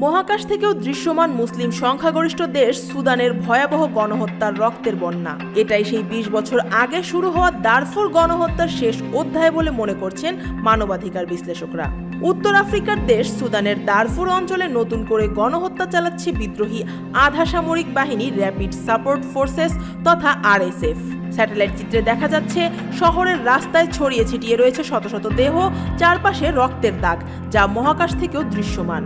মহাকাশ থেকেও দৃশ্যমান মুসলিম সংখ্যাগরিষ্ঠ দেশ সুদানের ভয়াবহ গণহত্যার রক্তের বন্যা। এটাই সেই ২০ বছর আগে শুরু হওয়া দারফুর গণহত্যার শেষ অধ্যায় বলে মনে করছেন মানবাধিকার বিশ্লেষকরা। উত্তর আফ্রিকার দেশ সুদানের দারফুর অঞ্চলে নতুন করে গণহত্যা চালাচ্ছে বিদ্রোহী আধা সামরিক বাহিনী র্যাপিড সাপোর্ট ফোর্সেস তথা RSF। স্যাটেলাইট চিত্রে দেখা যাচ্ছে শহরের রাস্তায় ছড়িয়ে ছিটিয়ে রয়েছে শত শত দেহ, চারপাশে রক্তের দাগ, যা মহাকাশ থেকেও দৃশ্যমান।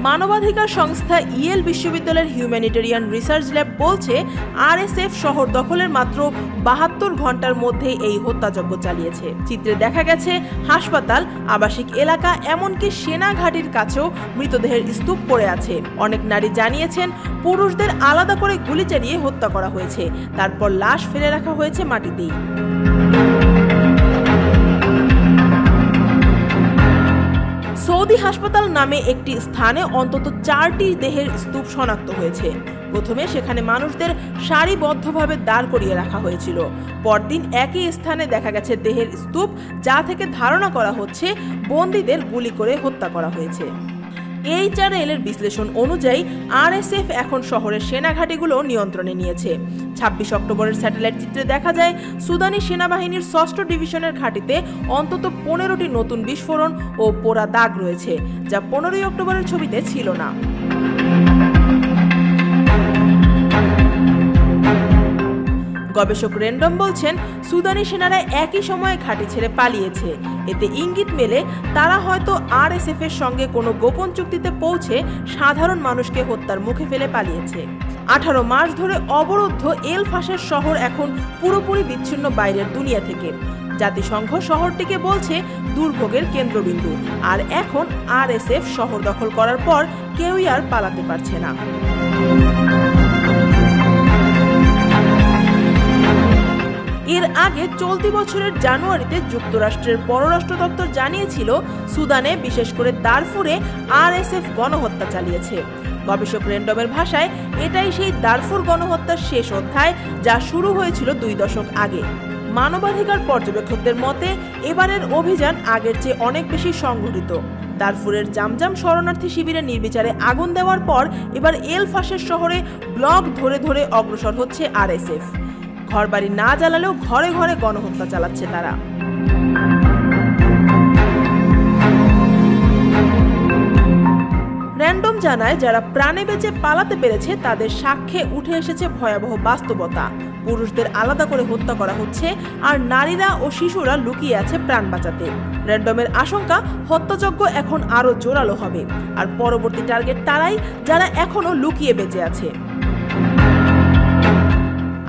মানবাধিকার সংস্থা ইয়েল বিশ্ববিদ্যালয়ের হিউম্যানিটেরিয়ান রিসার্চ ল্যাব বলছে RSF শহর দখলের মাত্র ৭২ ঘন্টার মধ্যে এই হত্যাযজ্ঞ চালিয়েছে। চিত্রে দেখা গেছে হাসপাতাল, আবাসিক এলাকা, এমনকি সেনা ঘাঁটির কাছেও মৃতদেহের স্তূপ পড়ে আছে। অনেক নারী জানিয়েছেন পুরুষদের আলাদা করে গুলি চালিয়ে হত্যা করা হয়েছে, তারপর লাশ ফেলে রাখা হয়েছে মাটিতেই। সৌদি হাসপাতাল নামে একটি স্থানে অন্তত ৪টি দেহের স্তূপ শনাক্ত হয়েছে। প্রথমে সেখানে মানুষদের সারিবদ্ধভাবে দাঁড় করিয়ে রাখা হয়েছিল। পরদিন একই স্থানে দেখা গেছে দেহের স্তূপ, যা থেকে ধারণা করা হচ্ছে বন্দীদের গুলি করে হত্যা করা হয়েছে। HRL এর বিশ্লেষণ অনুযায়ী RSF এখন শহরের সেনাঘাঁটিগুলো নিয়ন্ত্রণে নিয়েছে। ২৬ অক্টোবরের স্যাটেলাইট চিত্রে দেখা যায় সুদানি সেনাবাহিনীর ৬ষ্ঠ ডিভিশনের ঘাঁটিতে অন্তত ১৫টি নতুন বিস্ফোরণ ও পোড়া দাগ রয়েছে, যা ১৫ই অক্টোবরের ছবিতে ছিল না। গবেষক র্যান্ডম বলছেন সুদানি সেনারা একই সময়ে ঘাঁটি ছেড়ে পালিয়েছে। এতে ইঙ্গিত মেলে তারা হয়তো RSF এর সঙ্গে কোনো গোপন চুক্তিতে পৌঁছে সাধারণ মানুষকে হত্যার মুখে ফেলে পালিয়েছে। ১৮ মাস ধরে অবরুদ্ধ এল ফাশের শহর এখন পুরোপুরি বিচ্ছিন্ন বাইরের দুনিয়া থেকে। জাতিসংঘ শহরটিকে বলছে দুর্ভোগের কেন্দ্রবিন্দু, আর এখন RSF শহর দখল করার পর কেউই আর পালাতে পারছে না। এর আগে চলতি বছরের জানুয়ারিতে যুক্তরাষ্ট্রের পররাষ্ট্র দপ্তর জানিয়েছিল সুদানে, বিশেষ করে দারফুরে RSF গণহত্যা চালিয়েছে। গবেষক র্যান্ডমের ভাষায় এটাই সেই দারফুর গণহত্যার শেষ অধ্যায়, যা শুরু হয়েছিল ২ দশক আগে। মানবাধিকার পর্যবেক্ষকদের মতে এবারের অভিযান আগের চেয়ে অনেক বেশি সংগঠিত। দারফুরের জামজাম শরণার্থী শিবিরে নির্বিচারে আগুন দেওয়ার পর এবার এল ফাশের শহরে ব্লক ধরে ধরে অগ্রসর হচ্ছে RSF। ঘরবাড়ি না জ্বালালেও ঘরে ঘরে গণহত্যা চালাচ্ছে তারা। র্যান্ডম জানায় যারা প্রাণে বেঁচে পালাতে পেরেছে তাদের সাক্ষ্যে উঠে এসেছে ভয়াবহ বাস্তবতা। পুরুষদের আলাদা করে হত্যা করা হচ্ছে, আর নারীরা ও শিশুরা লুকিয়ে আছে প্রাণ বাঁচাতে। র্যান্ডমের আশঙ্কা হত্যাযজ্ঞ এখন আরো জোরালো হবে, আর পরবর্তী টার্গেট তারাই যারা এখনো লুকিয়ে বেঁচে আছে।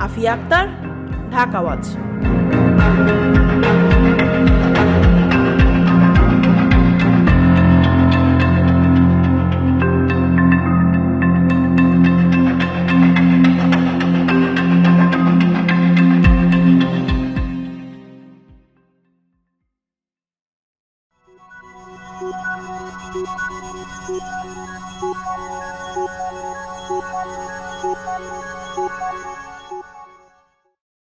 Afia Akter, Dhaka watch. Thank you.